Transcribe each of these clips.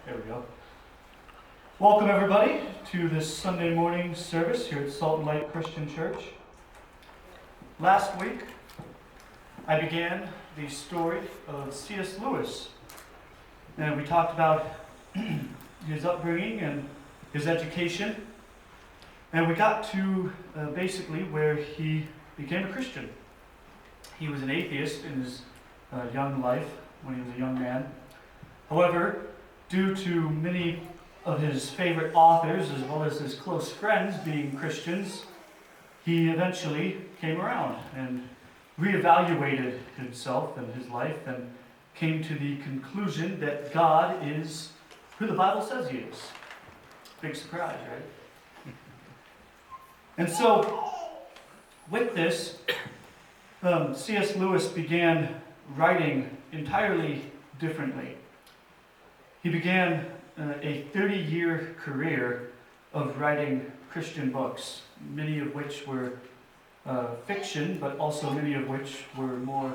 There we go. Welcome everybody to this Sunday morning service here at Salt and Light Christian Church. Last week, I began the story of C.S. Lewis. And we talked about his upbringing and his education. And we got to basically where he became a Christian. He was an atheist in his young life when he was a young man. However, due to many of his favorite authors as well as his close friends being Christians, he eventually came around and reevaluated himself and his life and came to the conclusion that God is who the Bible says he is. Big surprise, right? And so, with this, C.S. Lewis began writing entirely differently. He began a 30-year career of writing Christian books, many of which were fiction, but also many of which were more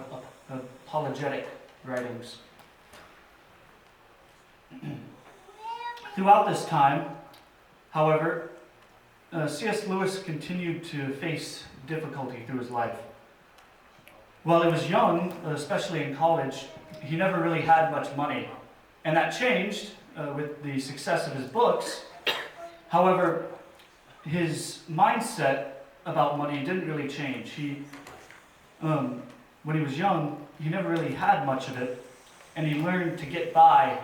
apologetic writings. Throughout this time, however, C.S. Lewis continued to face difficulty through his life. While he was young, especially in college, he never really had much money. And that changed with the success of his books. However, his mindset about money didn't really change. When he was young, he never really had much of it, and he learned to get by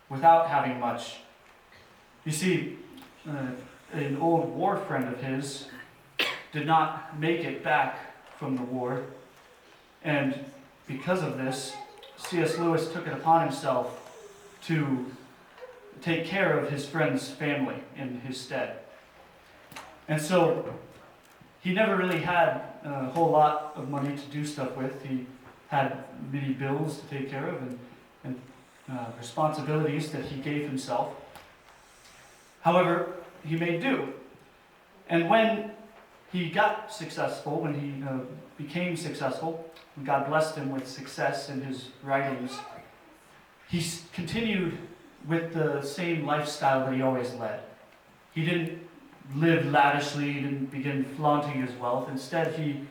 without having much. You see, an old war friend of his did not make it back from the war, and because of this, C.S. Lewis took it upon himself to take care of his friend's family in his stead. And so he never really had a whole lot of money to do stuff with. He had many bills to take care of and responsibilities that he gave himself. However, he made do. And when he got successful, when he became successful, and God blessed him with success in his writings, he continued with the same lifestyle that he always led. He didn't live lavishly, he didn't begin flaunting his wealth. Instead, he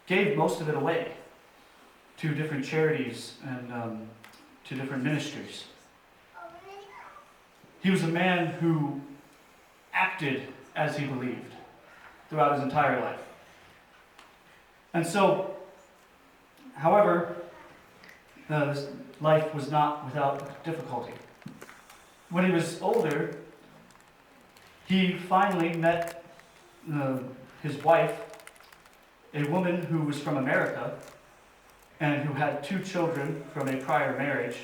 gave most of it away to different charities and to different ministries. He was a man who acted as he believed throughout his entire life. And so, however, his life was not without difficulty. When he was older, he finally met his wife, a woman who was from America and who had 2 children from a prior marriage.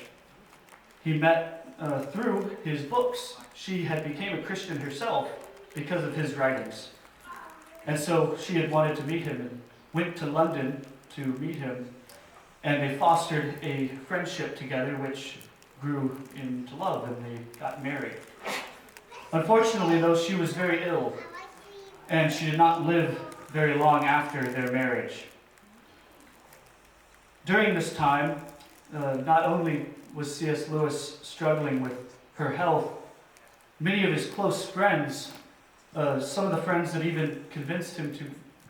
He met through his books. She had become a Christian herself because of his writings. And so she had wanted to meet him and went to London to meet him. And they fostered a friendship together which grew into love, and they got married. Unfortunately, though, she was very ill, and she did not live very long after their marriage. During this time, not only was C.S. Lewis struggling with her health, many of his close friends, some of the friends that even convinced him to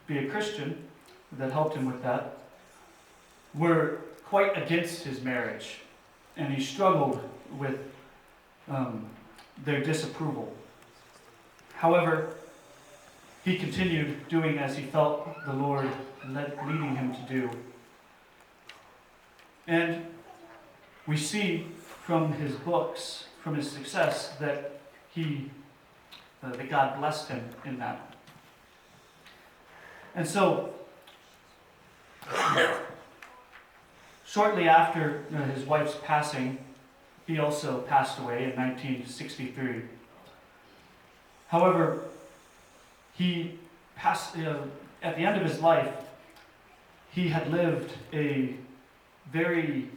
be a Christian, that helped him with that, were quite against his marriage, and he struggled with their disapproval. However, he continued doing as he felt the Lord leading him to do. And we see from his books, from his success, that that God blessed him in that. And so, shortly after his wife's passing, he also passed away in 1963. However, he passed at the end of his life. He had lived a very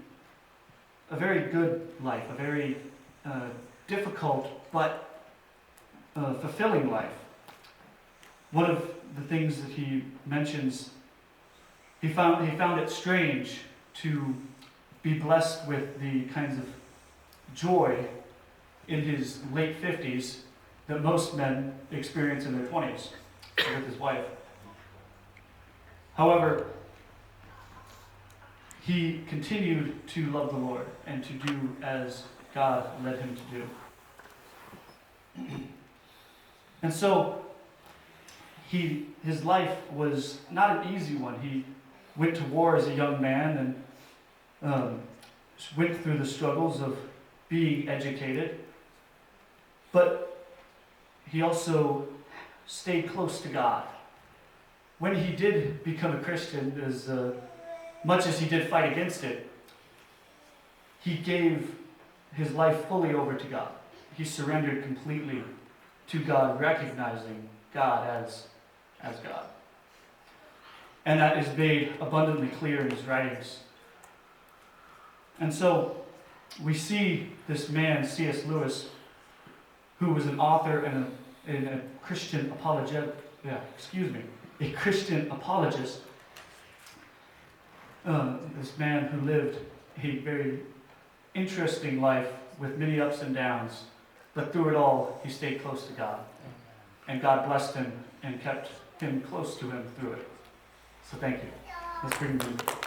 good life, a very difficult but fulfilling life. One of the things that he mentions, he found it strange to be blessed with the kinds of joy in his late 50s that most men experience in their 20s with his wife. However, he continued to love the Lord and to do as God led him to do. And so, his life was not an easy one. He went to war as a young man and went through the struggles of being educated. But he also stayed close to God. When he did become a Christian, as much as he did fight against it, he gave his life fully over to God. He surrendered completely to God, recognizing God as God. And that is made abundantly clear in his writings. And so we see this man, C.S. Lewis, who was an author and a Christian a Christian apologist. This man who lived a very interesting life with many ups and downs, but through it all, he stayed close to God. And God blessed him and kept him close to him through it. So thank you. Let's bring him.